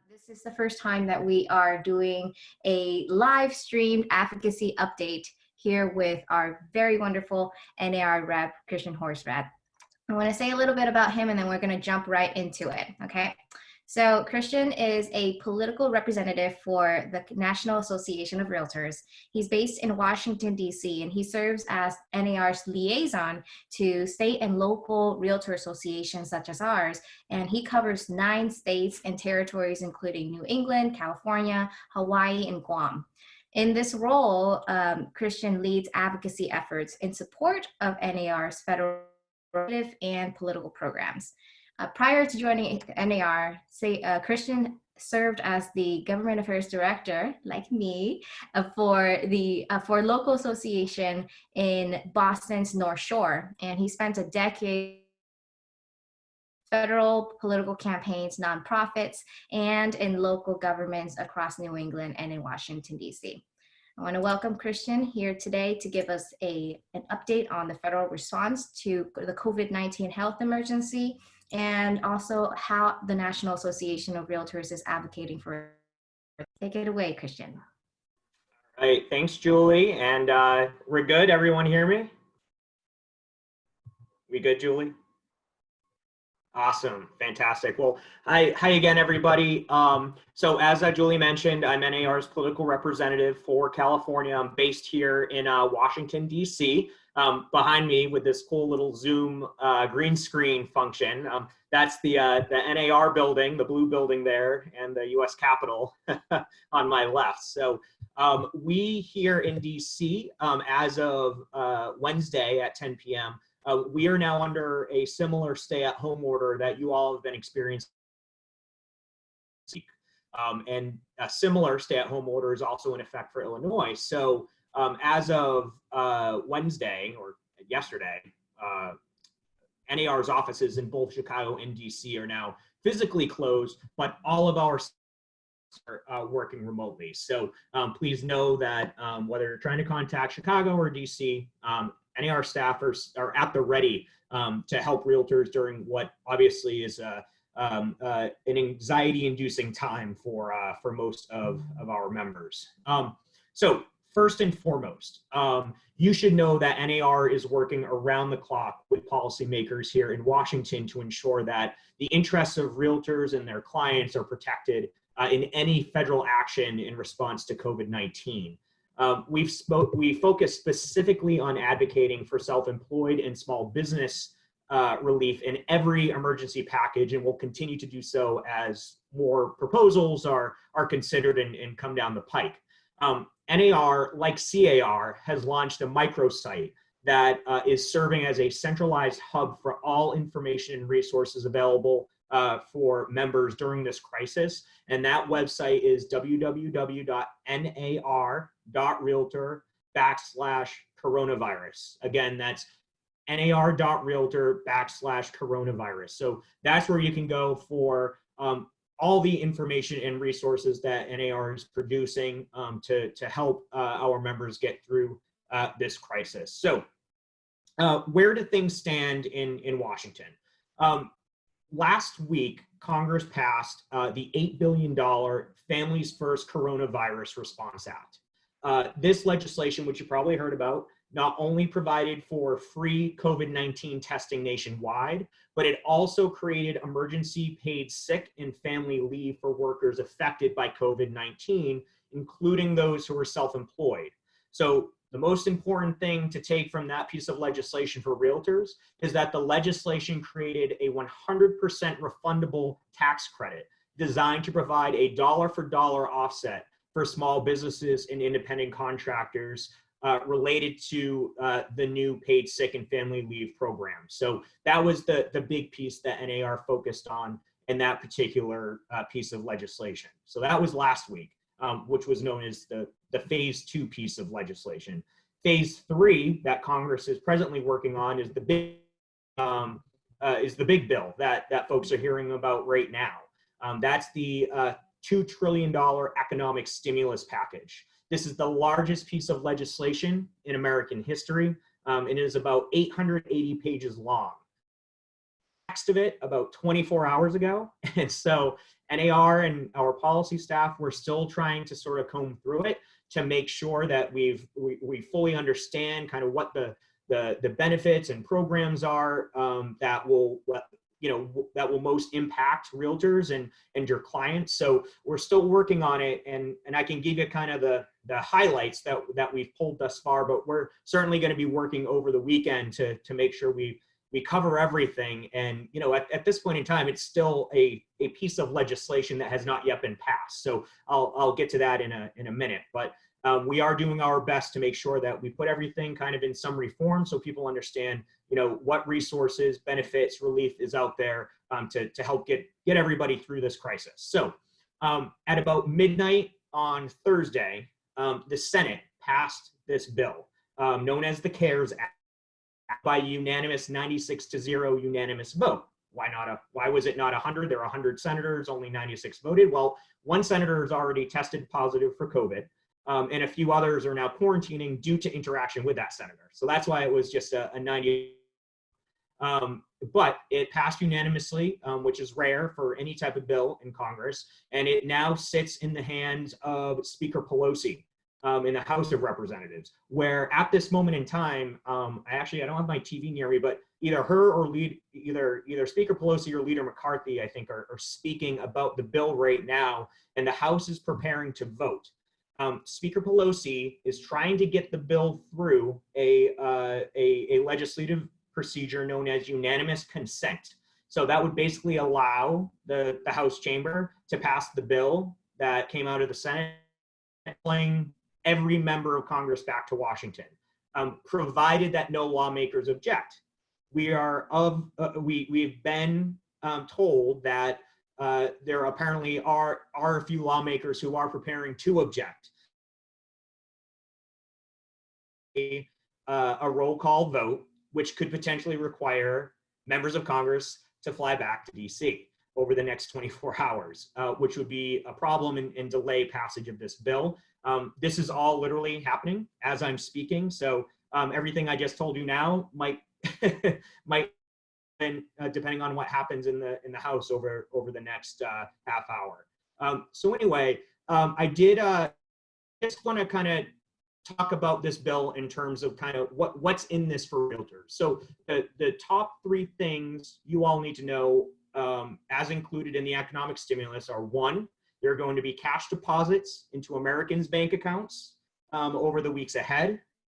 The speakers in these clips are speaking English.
This is the first time that we are doing a live streamed advocacy update here with our very wonderful NAR rep, Kristian Hoysradt. I want to say a little bit about him and then we're going to jump right into it, okay? So Kristian is a political representative for the National Association of REALTORS. He's based in Washington, D.C., and he serves as NAR's liaison to state and local realtor associations such as ours, and he covers 9 states and territories, including New England, California, Hawaii, and Guam. In this role, Kristian leads advocacy efforts in support of NAR's federal and political programs. Prior to joining NAR, Kristian served as the government affairs director, like me, for local association in Boston's North Shore, and he spent a decade federal political campaigns, nonprofits, and in local governments across New England and in Washington, D.C. I want to welcome Kristian here today to give us an update on the federal response to the COVID-19 health emergency and also how the National Association of REALTORS is advocating for it. Take it away, Kristian. All right, thanks, Julie. And we're good. Everyone hear me? We good, Julie? Awesome, fantastic. Well, hi again, everybody. So as Julie mentioned, I'm NAR's political representative for California. I'm based here in Washington, D.C. Behind me with this cool little Zoom green screen function. That's the NAR building, the blue building there, and the U.S. Capitol on my left. So we here in D.C., as of Wednesday at 10 p.m., we are now under a similar stay-at-home order that you all have been experiencing. And a similar stay-at-home order is also in effect for Illinois. So as of Wednesday or yesterday, NAR's offices in both Chicago and DC are now physically closed, but all of our are working remotely. So please know that whether you're trying to contact Chicago or DC, NAR staffers are at the ready to help realtors during what obviously is an anxiety-inducing time for most of our members. So first and foremost, you should know that NAR is working around the clock with policymakers here in Washington to ensure that the interests of realtors and their clients are protected in any federal action in response to COVID-19. We focus specifically on advocating for self-employed and small business relief in every emergency package, and will continue to do so as more proposals are considered and come down the pike. NAR, like CAR, has launched a microsite that is serving as a centralized hub for all information and resources available for members during this crisis. And that website is www.nar.realtor/coronavirus. Again, that's nar.realtor/coronavirus. So that's where you can go for all the information and resources that NAR is producing to help our members get through this crisis. So where do things stand in Washington? Last week, Congress passed the $8 billion Families First Coronavirus Response Act. This legislation, which you probably heard about, not only provided for free COVID-19 testing nationwide, but it also created emergency paid sick and family leave for workers affected by COVID-19, including those who are self-employed. So the most important thing to take from that piece of legislation for realtors is that the legislation created a 100% refundable tax credit designed to provide a dollar-for-dollar offset for small businesses and independent contractors related to the new paid sick and family leave program. So that was the big piece that NAR focused on in that particular piece of legislation. So that was last week, which was known as the phase 2 piece of legislation. Phase 3 that Congress is presently working on is the big bill that folks are hearing about right now. That's the $2 trillion economic stimulus package. This is the largest piece of legislation in American history, and it is about 880 pages long. of it about 24 hours ago. And so NAR and our policy staff, we're still trying to sort of comb through it to make sure that we fully understand kind of what the benefits and programs are that will most impact realtors and your clients. So we're still working on it, and I can give you kind of the highlights that we've pulled thus far, but we're certainly going to be working over the weekend to make sure we cover everything. And at this point in time, it's still a piece of legislation that has not yet been passed. So I'll get to that in a minute, but we are doing our best to make sure that we put everything kind of in summary form so people understand, what resources, benefits, relief is out there to help get everybody through this crisis. So at about midnight on Thursday, the Senate passed this bill known as the CARES Act by unanimous 96-0 unanimous vote. Why was it not 100? There are 100 senators, only 96 voted. Well, one senator has already tested positive for COVID. And a few others are now quarantining due to interaction with that senator. So that's why it was just a 90. But it passed unanimously, which is rare for any type of bill in Congress. And it now sits in the hands of Speaker Pelosi in the House of Representatives, where at this moment in time, I don't have my TV near me, but either her or either Speaker Pelosi or Leader McCarthy, I think, are speaking about the bill right now, and the House is preparing to vote. Speaker Pelosi is trying to get the bill through a legislative procedure known as unanimous consent. So that would basically allow the House chamber to pass the bill that came out of the Senate, pulling every member of Congress back to Washington, provided that no lawmakers object. We've been told that there apparently are a few lawmakers who are preparing to object. A roll call vote, which could potentially require members of Congress to fly back to DC over the next 24 hours, which would be a problem and delay passage of this bill. This is all literally happening as I'm speaking. So everything I just told you now might depending on what happens in the House over the next half hour. So anyway, I did just want to kind of talk about this bill in terms of kind of what's in this for realtors. So the top three things you all need to know as included in the economic stimulus are: one, there are going to be cash deposits into Americans' bank accounts over the weeks ahead.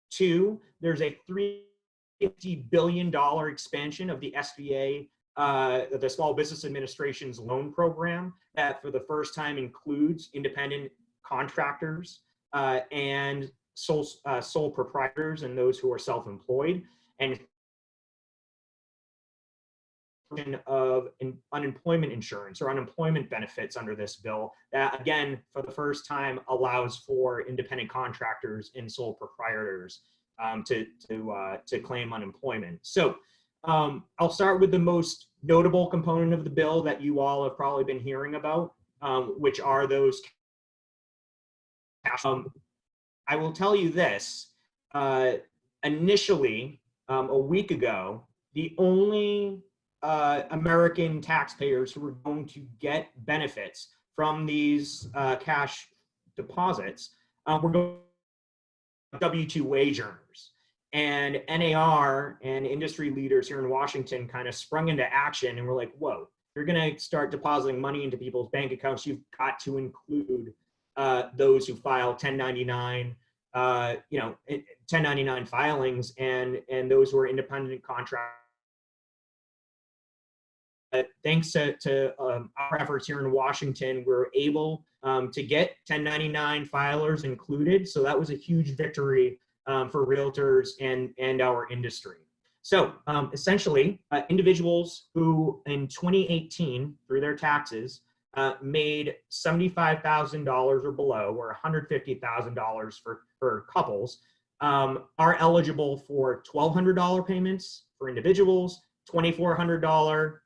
Two, there's a $350 billion expansion of the SBA, the Small Business Administration's loan program, that for the first time includes independent contractors and sole proprietors and those who are self-employed, and of unemployment insurance or unemployment benefits under this bill that, again, for the first time allows for independent contractors and sole proprietors to claim unemployment. So I'll start with the most notable component of the bill that you all have probably been hearing about, which are those cash. I will tell you this, initially, a week ago, the only American taxpayers who were going to get benefits from these cash deposits were going to W-2 wage earners. And NAR and industry leaders here in Washington kind of sprung into action and were like, whoa, you're going to start depositing money into people's bank accounts. You've got to include those who file 1099, 1099 filings and those who are independent contractors. Thanks to our efforts here in Washington, we're able to get 1099 filers included. So that was a huge victory for realtors and our industry. So essentially, individuals who in 2018, through their taxes, made $75,000 or below, or $150,000 for couples, are eligible for $1,200 payments for individuals, $2,400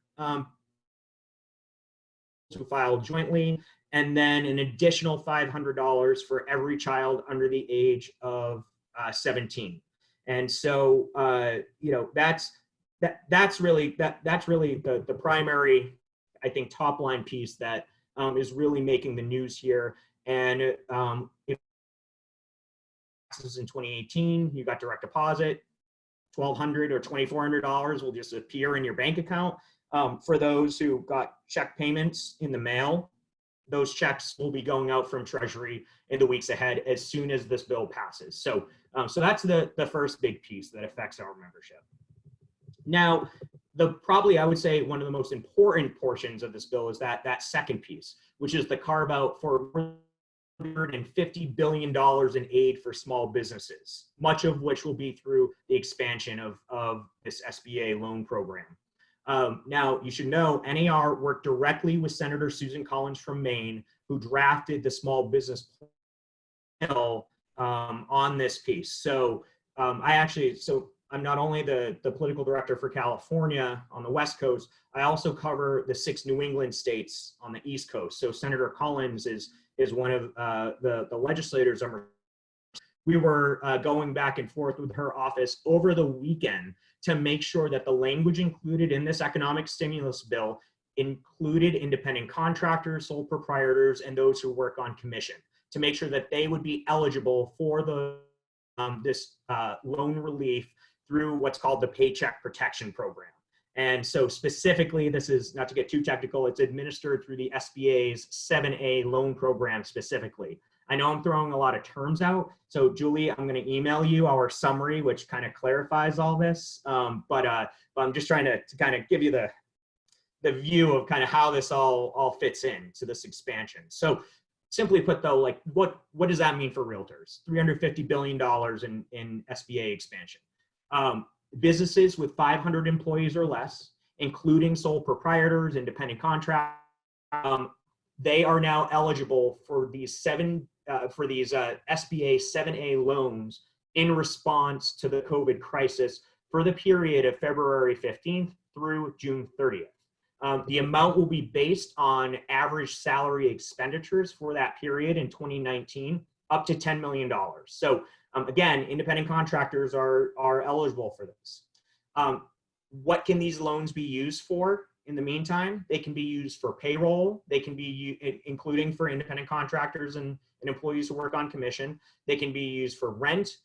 to file jointly, and then an additional $500 for every child under the age of 17. And so, that's that's really the primary, I think, top line piece that is really making the news here. And if in 2018, you got direct deposit, $1,200 or $2,400 will just appear in your bank account. For those who got check payments in the mail, those checks will be going out from Treasury in the weeks ahead as soon as this bill passes. So, so that's the first big piece that affects our membership. Now, probably I would say one of the most important portions of this bill is that second piece, which is the carve out for $150 billion in aid for small businesses, much of which will be through the expansion of this SBA loan program. Now, you should know NAR worked directly with Senator Susan Collins from Maine, who drafted the small business bill on this piece. So I'm not only the political director for California on the West Coast, I also cover the 6 New England states on the East Coast. So Senator Collins is one of the legislators. We were going back and forth with her office over the weekend to make sure that the language included in this economic stimulus bill included independent contractors, sole proprietors, and those who work on commission, to make sure that they would be eligible for this loan relief through what's called the Paycheck Protection Program. And so specifically, this is, not to get too technical, it's administered through the SBA's 7A loan program specifically. I know I'm throwing a lot of terms out. So Julie, I'm going to email you our summary, which kind of clarifies all this. But I'm just trying to kind of give you the view of kind of how this all fits in to this expansion. So simply put though, like what does that mean for realtors? $350 billion in SBA expansion. Businesses with 500 employees or less, including sole proprietors, independent contractors, they are now eligible for these SBA 7A loans in response to the COVID crisis for the period of February 15th through June 30th. The amount will be based on average salary expenditures for that period in 2019, up to $10 million. So again, independent contractors are eligible for this. What can these loans be used for in the meantime? They can be used for payroll. They can be including for independent contractors and employees who work on commission. They can be used for rent,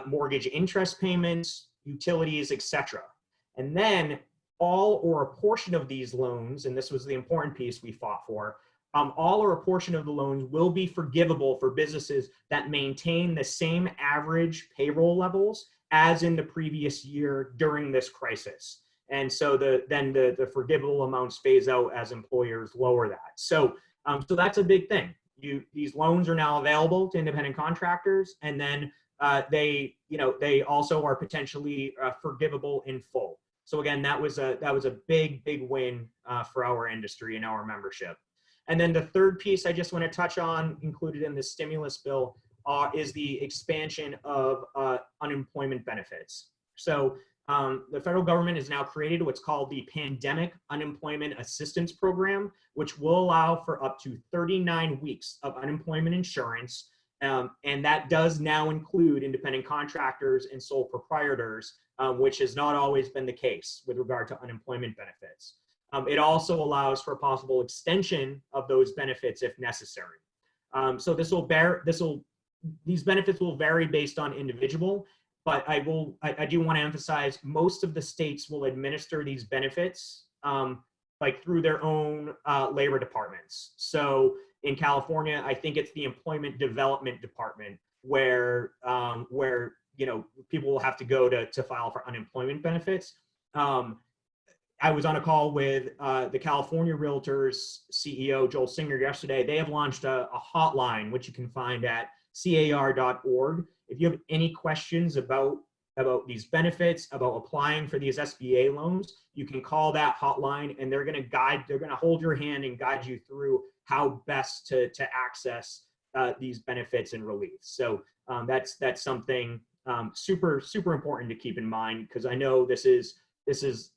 mortgage interest payments, utilities, etc. And then all or a portion of these loans, and this was the important piece we fought for, all or a portion of the loans will be forgivable for businesses that maintain the same average payroll levels as in the previous year during this crisis. And so then the forgivable amounts phase out as employers lower that. So that's a big thing. These loans are now available to independent contractors, and then they also are potentially forgivable in full. So again, that was a big win for our industry and our membership. And then the third piece I just want to touch on, included in the stimulus bill, is the expansion of unemployment benefits. So the federal government has now created what's called the Pandemic Unemployment Assistance Program, which will allow for up to 39 weeks of unemployment insurance. And that does now include independent contractors and sole proprietors, which has not always been the case with regard to unemployment benefits. It also allows for a possible extension of those benefits if necessary. So these benefits will vary based on individual, but I do want to emphasize most of the states will administer these benefits like through their own labor departments. So in California, I think it's the Employment Development Department where people will have to go to file for unemployment benefits. I was on a call with the California Realtors CEO, Joel Singer, yesterday. They have launched a hotline, which you can find at car.org. If you have any questions about these benefits, about applying for these SBA loans, you can call that hotline, and they're going to hold your hand and guide you through how best to access these benefits and relief. So that's something super important to keep in mind, because I know this is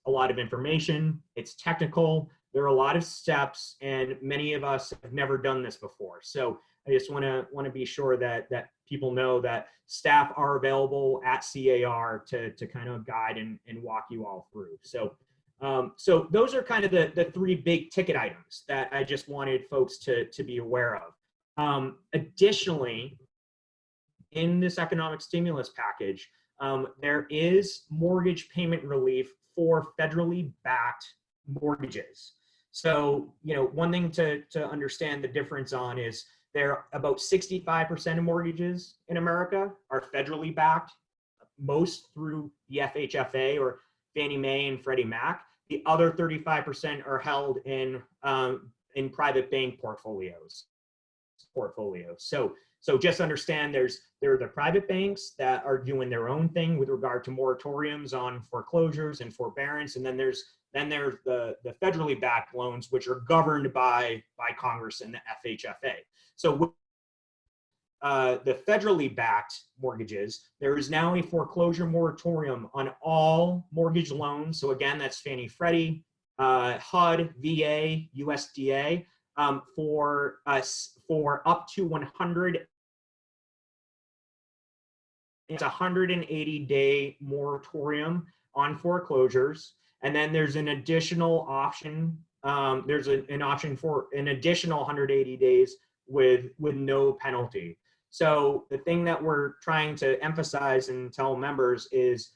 a lot of information. It's technical. There are a lot of steps, and many of us have never done this before. So I just want to be sure that people know that staff are available at CAR to kind of guide and walk you all through. So so those are kind of the three big ticket items that I just wanted folks to be aware of. Additionally, in this economic stimulus package, there is mortgage payment relief for federally backed mortgages. So, one thing to understand the difference on is there about 65% of mortgages in America are federally backed, most through the FHFA or Fannie Mae and Freddie Mac. The other 35% are held in private bank portfolios. So just understand there are the private banks that are doing their own thing with regard to moratoriums on foreclosures and forbearance, and then there's the federally backed loans, which are governed by Congress and the FHFA. So the federally backed mortgages, there is now a foreclosure moratorium on all mortgage loans. So again, that's Fannie, Freddie, HUD, VA, USDA, for up to 100. It's a 180-day moratorium on foreclosures, and then there's an additional option. There's an option for an additional 180 days with no penalty. So the thing that we're trying to emphasize and tell members is,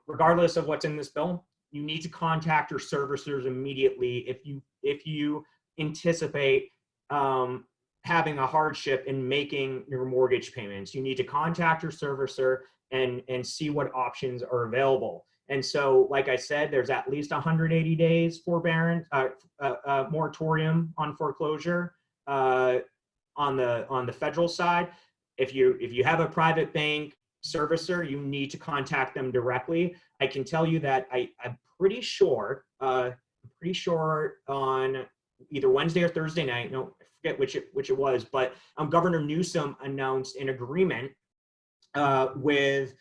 regardless of what's in this bill, you need to contact your servicers immediately if you anticipate having a hardship in making your mortgage payments. You need to contact your servicer and see what options are available. And so, like I said, there's at least 180 days forbearance, moratorium on foreclosure on the federal side. If you have a private bank servicer, you need to contact them directly. I can tell you that I'm pretty sure on either Wednesday or Thursday night, no, I forget which it was, but Governor Newsom announced an agreement with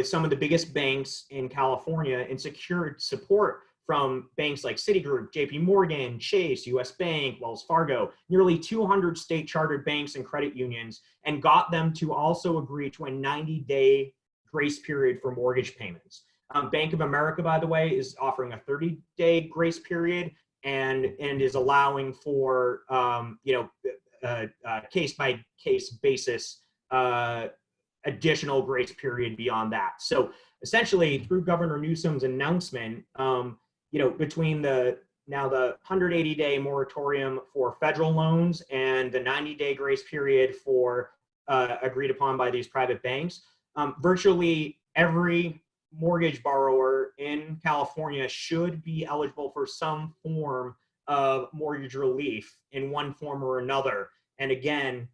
some of the biggest banks in California and secured support from banks like Citigroup, JP Morgan, Chase, US Bank, Wells Fargo, nearly 200 state chartered banks and credit unions, and got them to also agree to a 90-day grace period for mortgage payments. Bank of America, by the way, is offering a 30-day grace period and is allowing for case-by-case basis additional grace period beyond that. So essentially, through Governor Newsom's announcement, between the 180-day moratorium for federal loans and the 90-day grace period for agreed upon by these private banks, virtually every mortgage borrower in California should be eligible for some form of mortgage relief in one form or another. And again,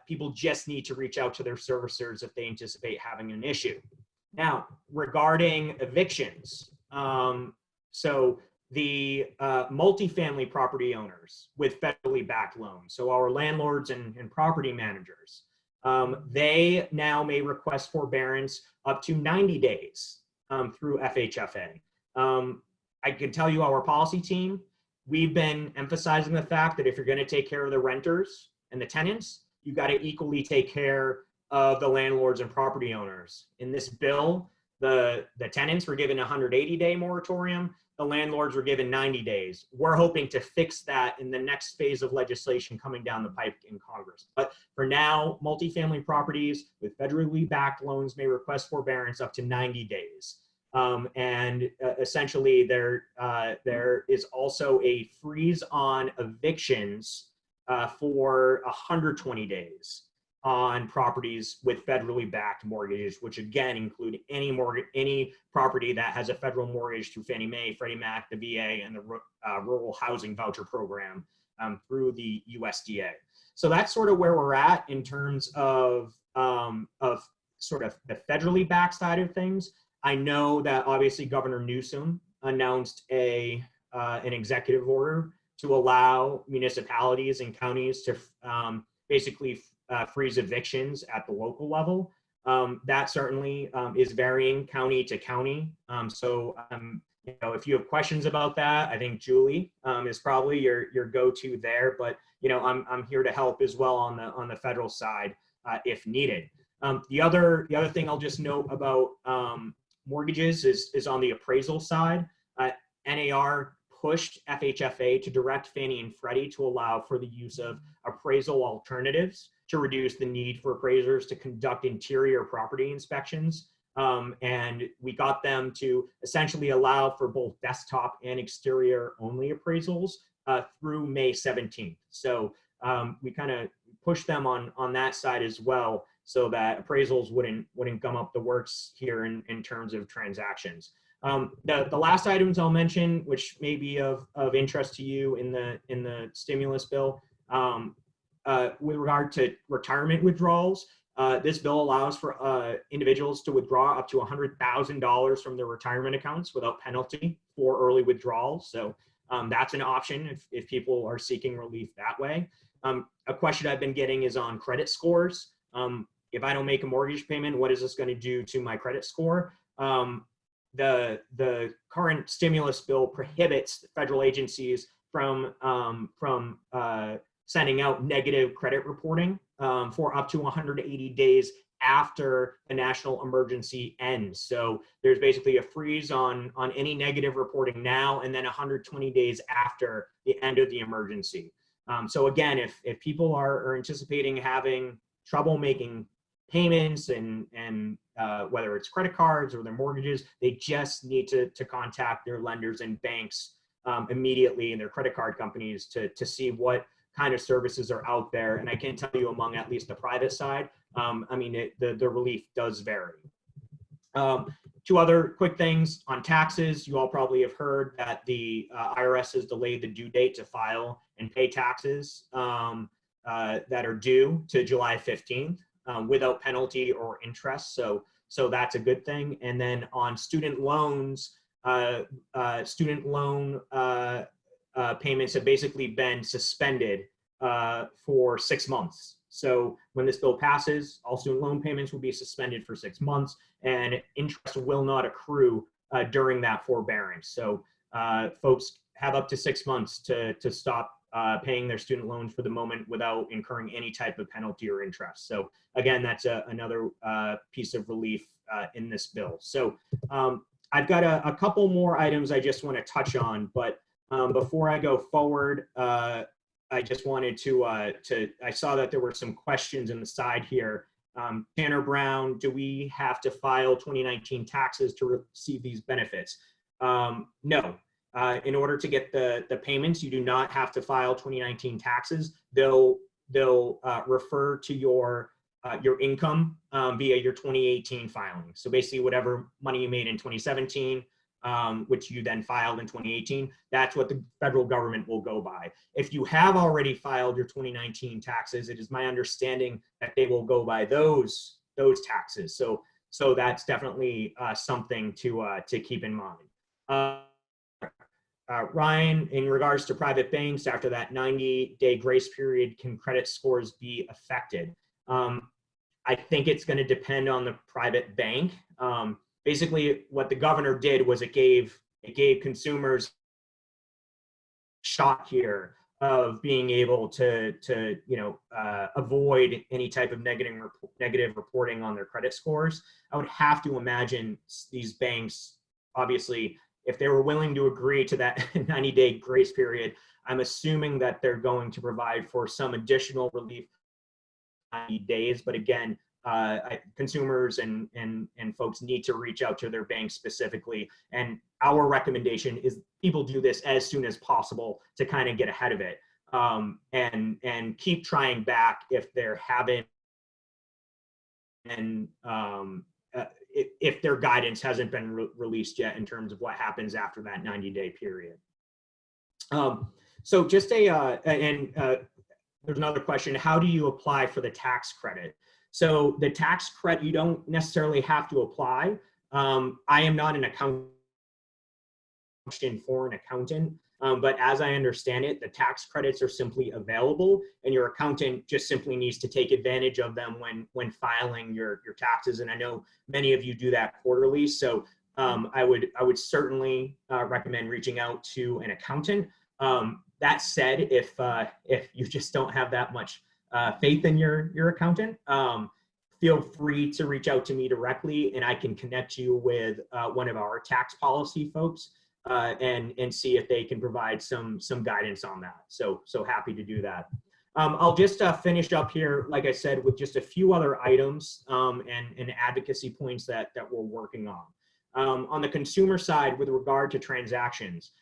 people just need to reach out to their servicers if they anticipate having an issue. Now, regarding evictions, so the multifamily property owners with federally backed loans, so our landlords and property managers, they now may request forbearance up to 90 days through FHFA. I can tell you, our policy team, we've been emphasizing the fact that if you're going to take care of the renters and the tenants, you got to equally take care of the landlords and property owners. In this bill, the tenants were given a 180-day moratorium. The landlords were given 90 days. We're hoping to fix that in the next phase of legislation coming down the pipe in Congress. But for now, multifamily properties with federally backed loans may request forbearance up to 90 days. Essentially, there is also a freeze on evictions for 120 days on properties with federally backed mortgages, which again include any property that has a federal mortgage through Fannie Mae, Freddie Mac, the VA, and the Rural Housing Voucher Program through the USDA. So that's sort of where we're at in terms of sort of the federally backed side of things. I know that obviously Governor Newsom announced an executive order to allow municipalities and counties to basically freeze evictions at the local level. That certainly is varying county to county. So if you have questions about that, I think Julie is probably your go-to there. But I'm here to help as well on the federal side if needed. The other thing I'll just note about mortgages is on the appraisal side. NAR pushed FHFA to direct Fannie and Freddie to allow for the use of appraisal alternatives to reduce the need for appraisers to conduct interior property inspections. And we got them to essentially allow for both desktop and exterior only appraisals through May 17th. So we kind of pushed them on that side as well, so that appraisals wouldn't gum up the works here in terms of transactions. The last items I'll mention, which may be of interest to you in the stimulus bill, with regard to retirement withdrawals, this bill allows for individuals to withdraw up to $100,000 from their retirement accounts without penalty for early withdrawals. So that's an option if people are seeking relief that way. A question I've been getting is on credit scores. If I don't make a mortgage payment, what is this going to do to my credit score? The current stimulus bill prohibits federal agencies from sending out negative credit reporting for up to 180 days after the national emergency ends. So there's basically a freeze on any negative reporting now, and then 120 days after the end of the emergency. So again, if people are anticipating having trouble making payments and whether it's credit cards or their mortgages, they just need to contact their lenders and banks immediately, and their credit card companies to see what kind of services are out there. And I can tell you, among at least the private side, the relief does vary. Two other quick things on taxes. You all probably have heard that the IRS has delayed the due date to file and pay taxes that are due to July 15th without penalty or interest. So that's a good thing. And then on student loans, student loan payments have basically been suspended for 6 months. So when this bill passes, all student loan payments will be suspended for 6 months, and interest will not accrue during that forbearance. So folks have up to 6 months to stop paying their student loans for the moment without incurring any type of penalty or interest. So again, that's another piece of relief in this bill. So I've got a couple more items I just want to touch on, but before I go forward, I just wanted to I saw that there were some questions in the side here. Tanner Brown, do we have to file 2019 taxes to receive these benefits? No. In order to get the payments, you do not have to file 2019 taxes. They'll refer to your income via your 2018 filing. So basically, whatever money you made in 2017, which you then filed in 2018, that's what the federal government will go by. If you have already filed your 2019 taxes, it is my understanding that they will go by those taxes. So that's definitely something to keep in mind. Ryan, in regards to private banks, after that 90-day grace period, can credit scores be affected? I think it's going to depend on the private bank. Basically, what the governor did was it gave consumers a shot here of being able to avoid any type of negative reporting on their credit scores. I would have to imagine these banks, obviously, if they were willing to agree to that 90-day grace period, I'm assuming that they're going to provide for some additional relief 90 days. But again, consumers and folks need to reach out to their bank specifically. And our recommendation is people do this as soon as possible to kind of get ahead of it, and keep trying back if they're having, and if their guidance hasn't been released yet in terms of what happens after that 90-day period. So just there's another question: how do you apply for the tax credit? So the tax credit, you don't necessarily have to apply. I am not an accountant for an accountant, but as I understand it, the tax credits are simply available, and your accountant just simply needs to take advantage of them when filing your taxes. And I know many of you do that quarterly. So I would certainly recommend reaching out to an accountant. That said, if you just don't have that much faith in your accountant, feel free to reach out to me directly, and I can connect you with one of our tax policy folks and see if they can provide some guidance on that. So happy to do that. I'll just finish up here, like I said, with just a few other items and advocacy points that we're working on. On the consumer side, with regard to transactions,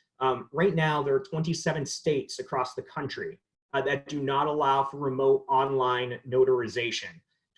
right now there are 27 states across the country that do not allow for remote online notarization.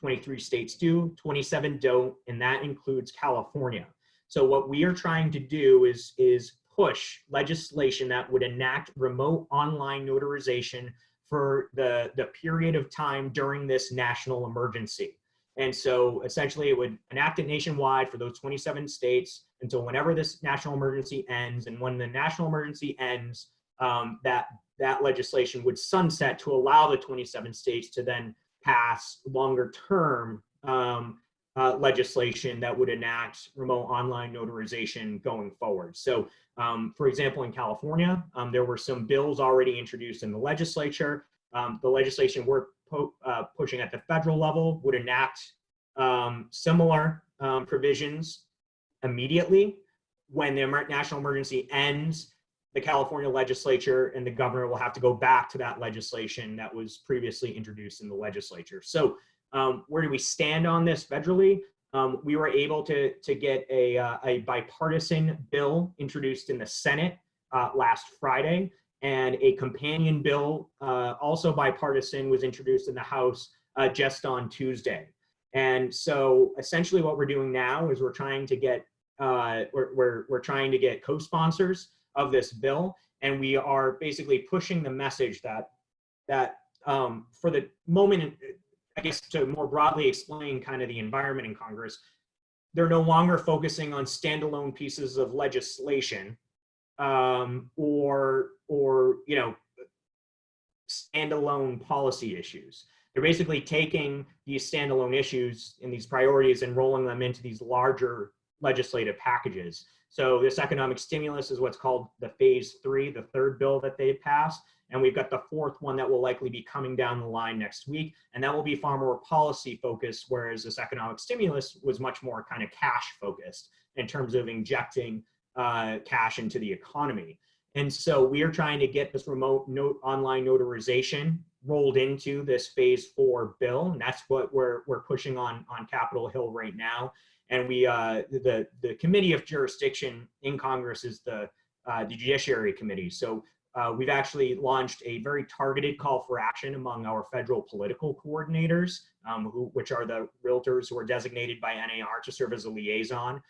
23 states do, 27 don't, and that includes California. So what we are trying to do is push legislation that would enact remote online notarization for the period of time during this national emergency. And so essentially it would enact it nationwide for those 27 states until whenever this national emergency ends. And when the national emergency ends, that legislation would sunset to allow the 27 states to then pass longer term legislation that would enact remote online notarization going forward. So for example, in California, there were some bills already introduced in the legislature. The legislation we're pushing at the federal level would enact similar provisions immediately. When the national emergency ends, the California legislature and the governor will have to go back to that legislation that was previously introduced in the legislature. So where do we stand on this federally? We were able to get a bipartisan bill introduced in the Senate last Friday, and a companion bill, also bipartisan, was introduced in the House just on Tuesday. And so essentially what we're doing now is we're trying to get co-sponsors of this bill, and we are basically pushing the message that for the moment, I guess to more broadly explain kind of the environment in Congress, they're no longer focusing on standalone pieces of legislation or standalone policy issues. They're basically taking these standalone issues and these priorities and rolling them into these larger legislative packages. So this economic stimulus is what's called the phase 3, the third bill that they passed. And we've got the fourth one that will likely be coming down the line next week. And that will be far more policy focused, whereas this economic stimulus was much more kind of cash focused in terms of injecting cash into the economy. And so we are trying to get this remote online notarization rolled into this phase 4 bill. And that's what we're pushing on Capitol Hill right now. And we, the Committee of Jurisdiction in Congress is the Judiciary Committee. So we've actually launched a very targeted call for action among our federal political coordinators, which are the realtors who are designated by NAR to serve as a liaison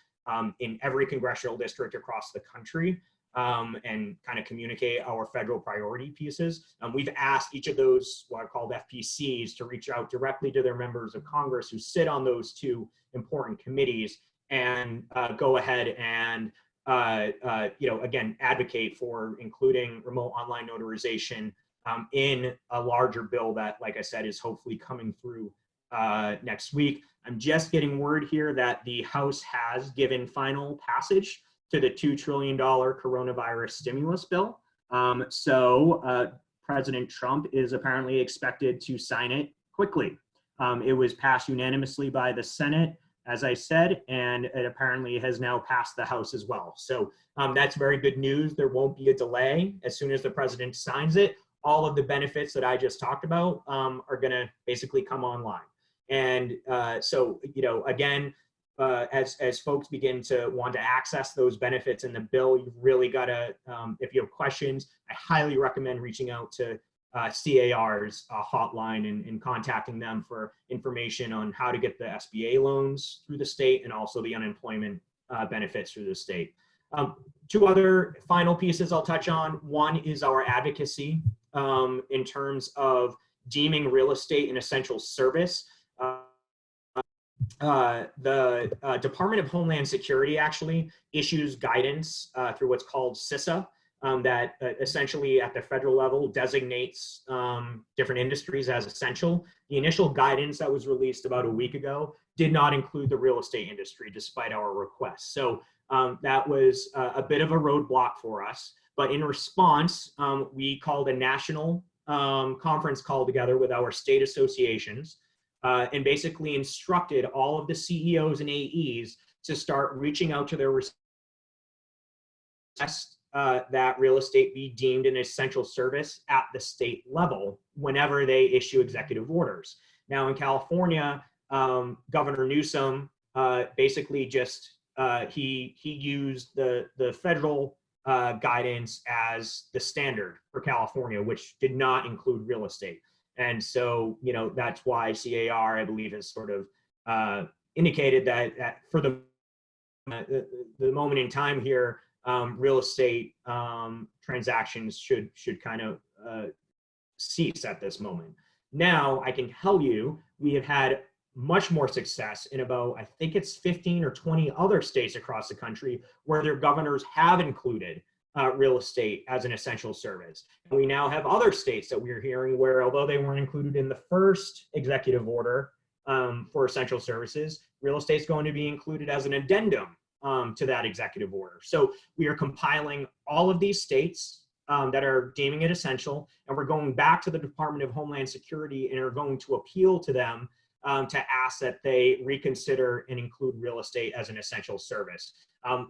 in every congressional district across the country, and kind of communicate our federal priority pieces. We've asked each of those what are called FPCs to reach out directly to their members of Congress who sit on those two important committees and go ahead and again, advocate for including remote online notarization in a larger bill that, like I said, is hopefully coming through next week. I'm just getting word here that the House has given final passage to the $2 trillion coronavirus stimulus bill. So President Trump is apparently expected to sign it quickly. It was passed unanimously by the Senate, as I said, and it apparently has now passed the House as well. So that's very good news. There won't be a delay. As soon as the president signs it, all of the benefits that I just talked about are gonna basically come online. And so, again, as folks begin to want to access those benefits in the bill, you've really gotta, if you have questions, I highly recommend reaching out to CAR's hotline and contacting them for information on how to get the SBA loans through the state and also the unemployment benefits through the state. Two other final pieces I'll touch on. One is our advocacy in terms of deeming real estate an essential service. The Department of Homeland Security actually issues guidance through what's called CISA, that essentially at the federal level designates different industries as essential. The initial guidance that was released about a week ago did not include the real estate industry despite our requests. So that was a bit of a roadblock for us. But in response, we called a national conference call together with our state associations and basically instructed all of the CEOs and AEs to start reaching out to their request that real estate be deemed an essential service at the state level whenever they issue executive orders. Now in California, Governor Newsom basically just he used the federal guidance as the standard for California, which did not include real estate. And so, you know, that's why CAR, I believe, has sort of indicated that for the moment in time here, real estate transactions should kind of cease at this moment. Now, I can tell you, we have had much more success in about, I think it's 15 or 20 other states across the country where their governors have included real estate as an essential service. And we now have other states that we're hearing where, although they weren't included in the first executive order for essential services, real estate is going to be included as an addendum to that executive order. So we are compiling all of these states that are deeming it essential, and we're going back to the Department of Homeland Security and are going to appeal to them to ask that they reconsider and include real estate as an essential service.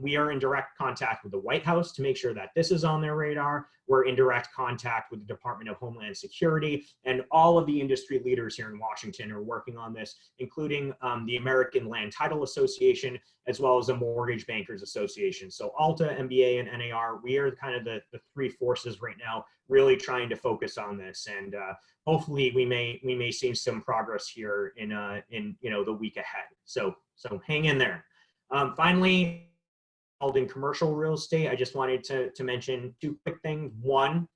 We are in direct contact with the White House to make sure that this is on their radar. We're in direct contact with the Department of Homeland Security, and all of the industry leaders here in Washington are working on this, including the American Land Title Association, as well as the Mortgage Bankers Association. So ALTA, MBA, and NAR, we are kind of the three forces right now really trying to focus on this. And hopefully we may see some progress here in you know, the week ahead. So hang in there. Finally, in commercial real estate, I just wanted to mention two quick things. One,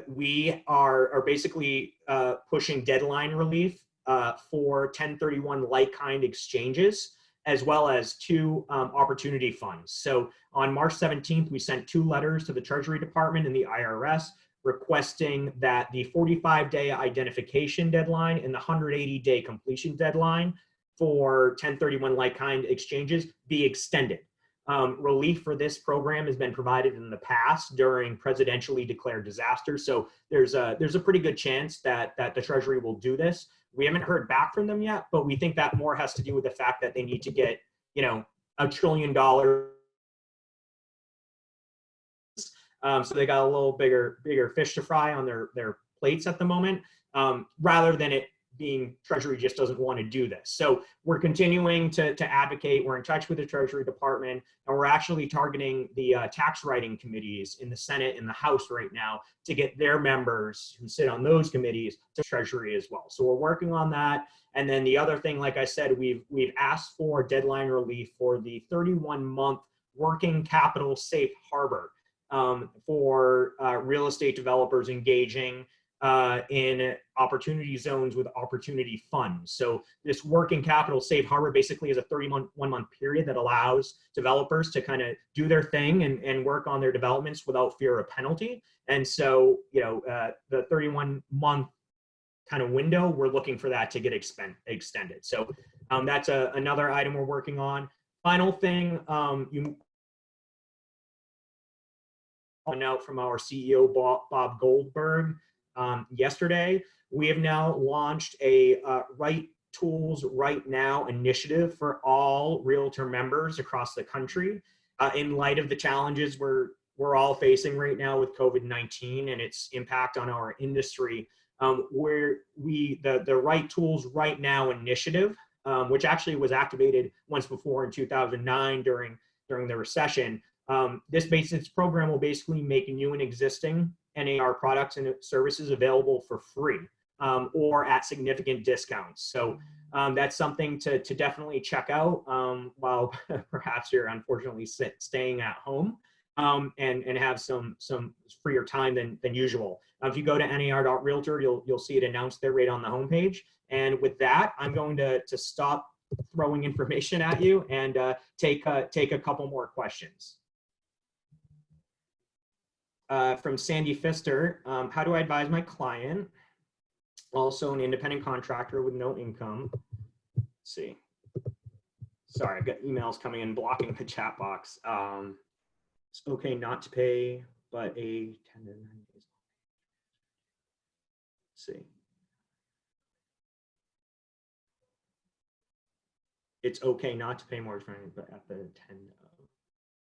we are basically pushing deadline relief for 1031 like-kind exchanges, as well as two opportunity funds. So on March 17th, we sent 2 letters to the Treasury Department and the IRS requesting that the 45-day identification deadline and the 180-day completion deadline for 1031 like-kind exchanges be extended. Relief for this program has been provided in the past during presidentially declared disasters. So there's a pretty good chance that the Treasury will do this. We haven't heard back from them yet, but we think that more has to do with the fact that they need to get, you know, $1 trillion. So they got a little bigger fish to fry on their plates at the moment, rather than it being Treasury just doesn't want to do this. So we're continuing to advocate. We're in touch with the Treasury Department, and we're actually targeting the tax writing committees in the Senate and the House right now to get their members who sit on those committees to Treasury as well. So we're working on that. And then the other thing, like I said, we've asked for deadline relief for the 31-month working capital safe harbor for real estate developers engaging in opportunity zones with opportunity funds. So this working capital safe harbor basically is a 31-month period that allows developers to kind of do their thing and work on their developments without fear of penalty. And so, you know, the 31-month kind of window, we're looking for that to get extended. So that's another item we're working on. Final thing, you out from our CEO, Bob Goldberg, yesterday, we have now launched a Right Tools Right Now initiative for all Realtor members across the country in light of the challenges we're all facing right now with COVID-19 and its impact on our industry. Where the Right Tools Right Now initiative, which actually was activated once before in 2009 during the recession. This program will basically make new and existing NAR products and services available for free or at significant discounts. So that's something to definitely check out while perhaps you're unfortunately staying at home and have some freer time than usual. If you go to nar.realtor, you'll see it announced there right on the homepage. And with that, I'm going to stop throwing information at you and take a couple more questions. From Sandy Pfister, how do I advise my client, also an independent contractor with no income? Let's see. Sorry, I've got emails coming in blocking the chat box. It's okay not to pay, but a 10 to 9 days. Let's see. It's okay not to pay mortgage payment, but at the 10,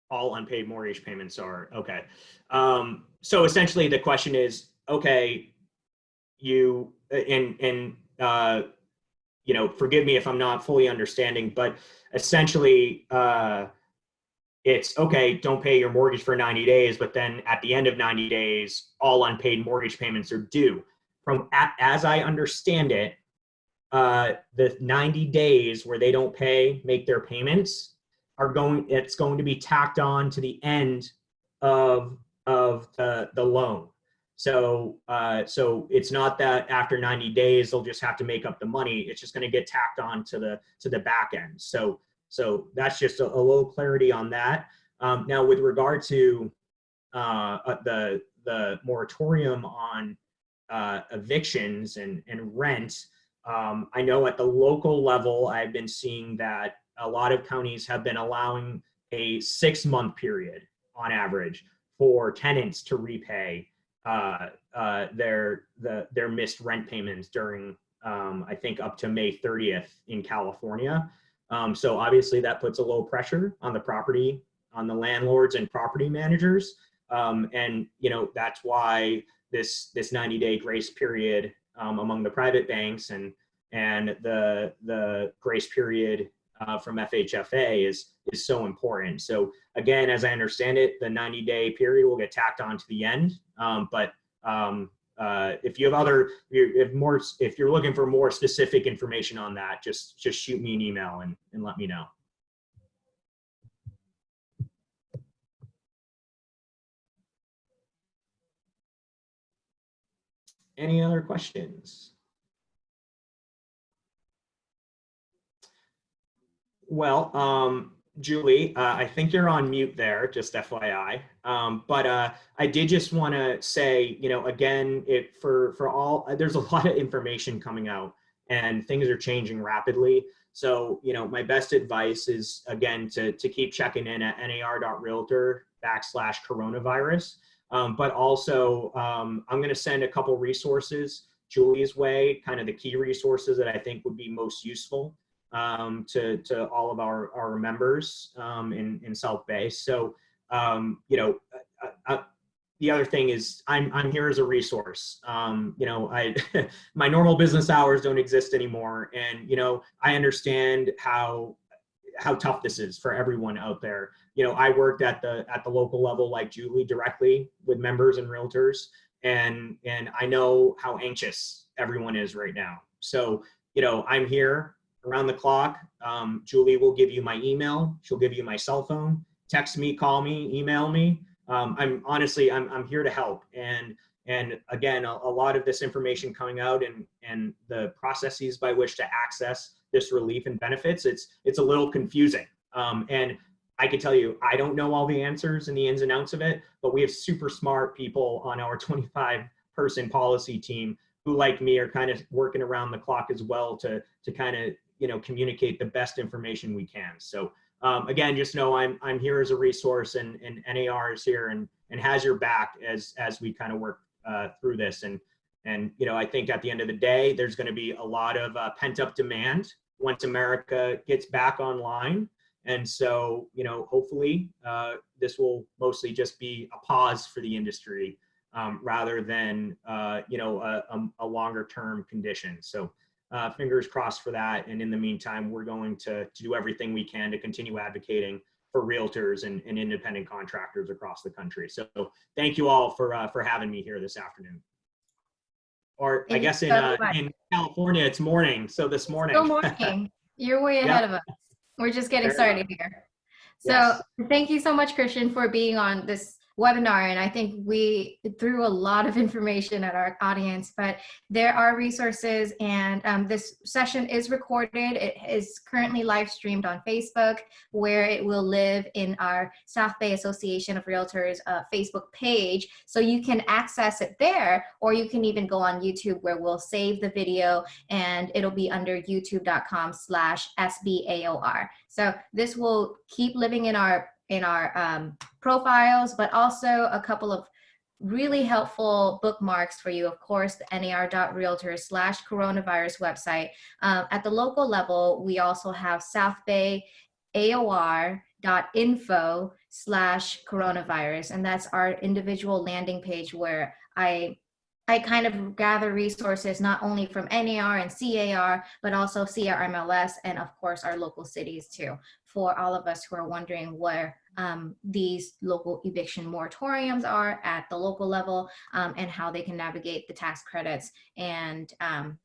all unpaid mortgage payments are okay. So essentially the question is, okay, you, you know, forgive me if I'm not fully understanding, but essentially, it's okay, don't pay your mortgage for 90 days, but then at the end of 90 days, all unpaid mortgage payments are due. As I understand it, the 90 days where they don't make their payments it's going to be tacked on to the end of the loan. So it's not that after 90 days they'll just have to make up the money. It's just going to get tacked on to the back end. So that's just a little clarity on that. Now, with regard to the moratorium on evictions and rent, I know at the local level, I've been seeing that a lot of counties have been allowing a 6-month period on average for tenants to repay their missed rent payments during, I think, up to May 30th in California. So obviously that puts a little pressure on the landlords and property managers. And, you know, that's why this 90-day grace period among the private banks and the grace period from FHFA is so important. So again, as I understand it, the 90-day period will get tacked on to the end. But if you have if you're looking for more specific information on that, just shoot me an email and let me know. Any other questions? Well, Julie, I think you're on mute there, just FYI. But I did just want to say, you know, again, there's a lot of information coming out and things are changing rapidly. So, you know, my best advice is, again, to keep checking in at nar.realtor/coronavirus. But also, I'm going to send a couple resources Julie's way, kind of the key resources that I think would be most useful to all of our members in South Bay. So, you know, the other thing is I'm here as a resource. You know, my normal business hours don't exist anymore. And, you know, I understand how tough this is for everyone out there. You know, I worked at the local level, like Julie, directly with members and realtors. And I know how anxious everyone is right now. So, you know, I'm here around the clock. Julie will give you my email. She'll give you my cell phone. Text me, call me, email me. I'm here to help. And again, a lot of this information coming out and the processes by which to access this relief and benefits, it's a little confusing. And I can tell you, I don't know all the answers and the ins and outs of it, but we have super smart people on our 25-person policy team who, like me, are kind of working around the clock as well to kind of, you know, communicate the best information we can. So again, just know I'm here as a resource, and NAR is here and has your back as we kind of work through this. And you know, I think at the end of the day, there's going to be a lot of pent up demand once America gets back online. And so, you know, hopefully this will mostly just be a pause for the industry rather than, you know, a longer term condition. So fingers crossed for that. And in the meantime, we're going to do everything we can to continue advocating for realtors and independent contractors across the country. So thank you all for having me here this afternoon. Or I guess in California, it's morning. So this morning. Still morning. You're way ahead of us. We're just getting started here. So thank you so much, Kristian, for being on this webinar, and I think we threw a lot of information at our audience, but there are resources, and this session is recorded. It is currently live streamed on Facebook, where it will live in our South Bay Association of Realtors Facebook page. So you can access it there, or you can even go on YouTube, where we'll save the video and it'll be under youtube.com/SBAOR. So this will keep living in our profiles, but also a couple of really helpful bookmarks for you. Of course, the NAR.realtors/coronavirus website. At the local level, we also have southbayaor.info/coronavirus, and that's our individual landing page where I kind of gather resources not only from NAR and CAR, but also CRMLS, and of course our local cities too, for all of us who are wondering where these local eviction moratoriums are at the local level, and how they can navigate the tax credits and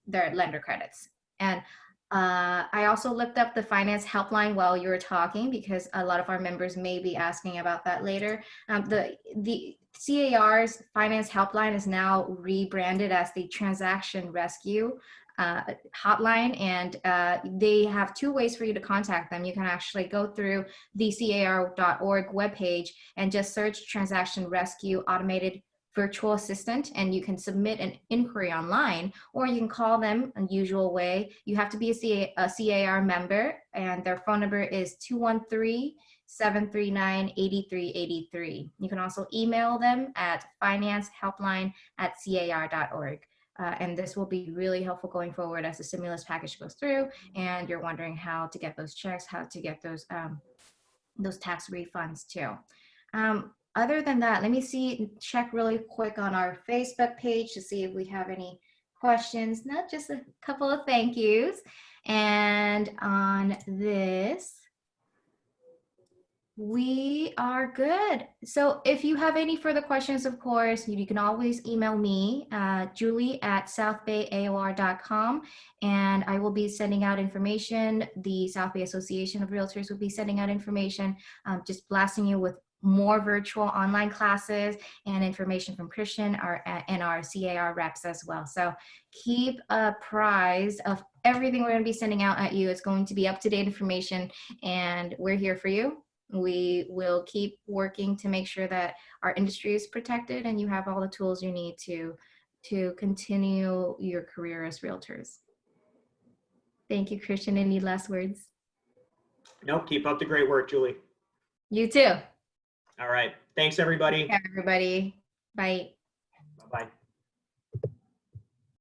their lender credits. And I also looked up the finance helpline while you were talking, because a lot of our members may be asking about that later. The CAR's finance helpline is now rebranded as the Transaction Rescue hotline, and they have two ways for you to contact them. You can actually go through the CAR.org webpage and just search Transaction Rescue Automated Virtual Assistant, and you can submit an inquiry online, or you can call them a usual way. You have to be a CAR member, and their phone number is 213-739-8383. You can also email them at financehelpline@car.org. And this will be really helpful going forward as the stimulus package goes through, and you're wondering how to get those checks, how to get those tax refunds too. Other than that, let me check really quick on our Facebook page to see if we have any questions. Not just a couple of thank yous. And on this, we are good. So if you have any further questions, of course, you can always email me, julie@southbayaor.com, and I will be sending out information. The South Bay Association of Realtors will be sending out information, just blasting you with more virtual online classes and information from Kristian and our CAR reps as well. So keep apprised of everything we're going to be sending out at you. It's going to be up-to-date information, and we're here for you. We will keep working to make sure that our industry is protected and you have all the tools you need to continue your career as realtors. Thank you, Kristian. Any last words? Nope. Keep up the great work, Julie. You too. All right. Thanks, everybody. Take care, everybody. Bye. Bye-bye.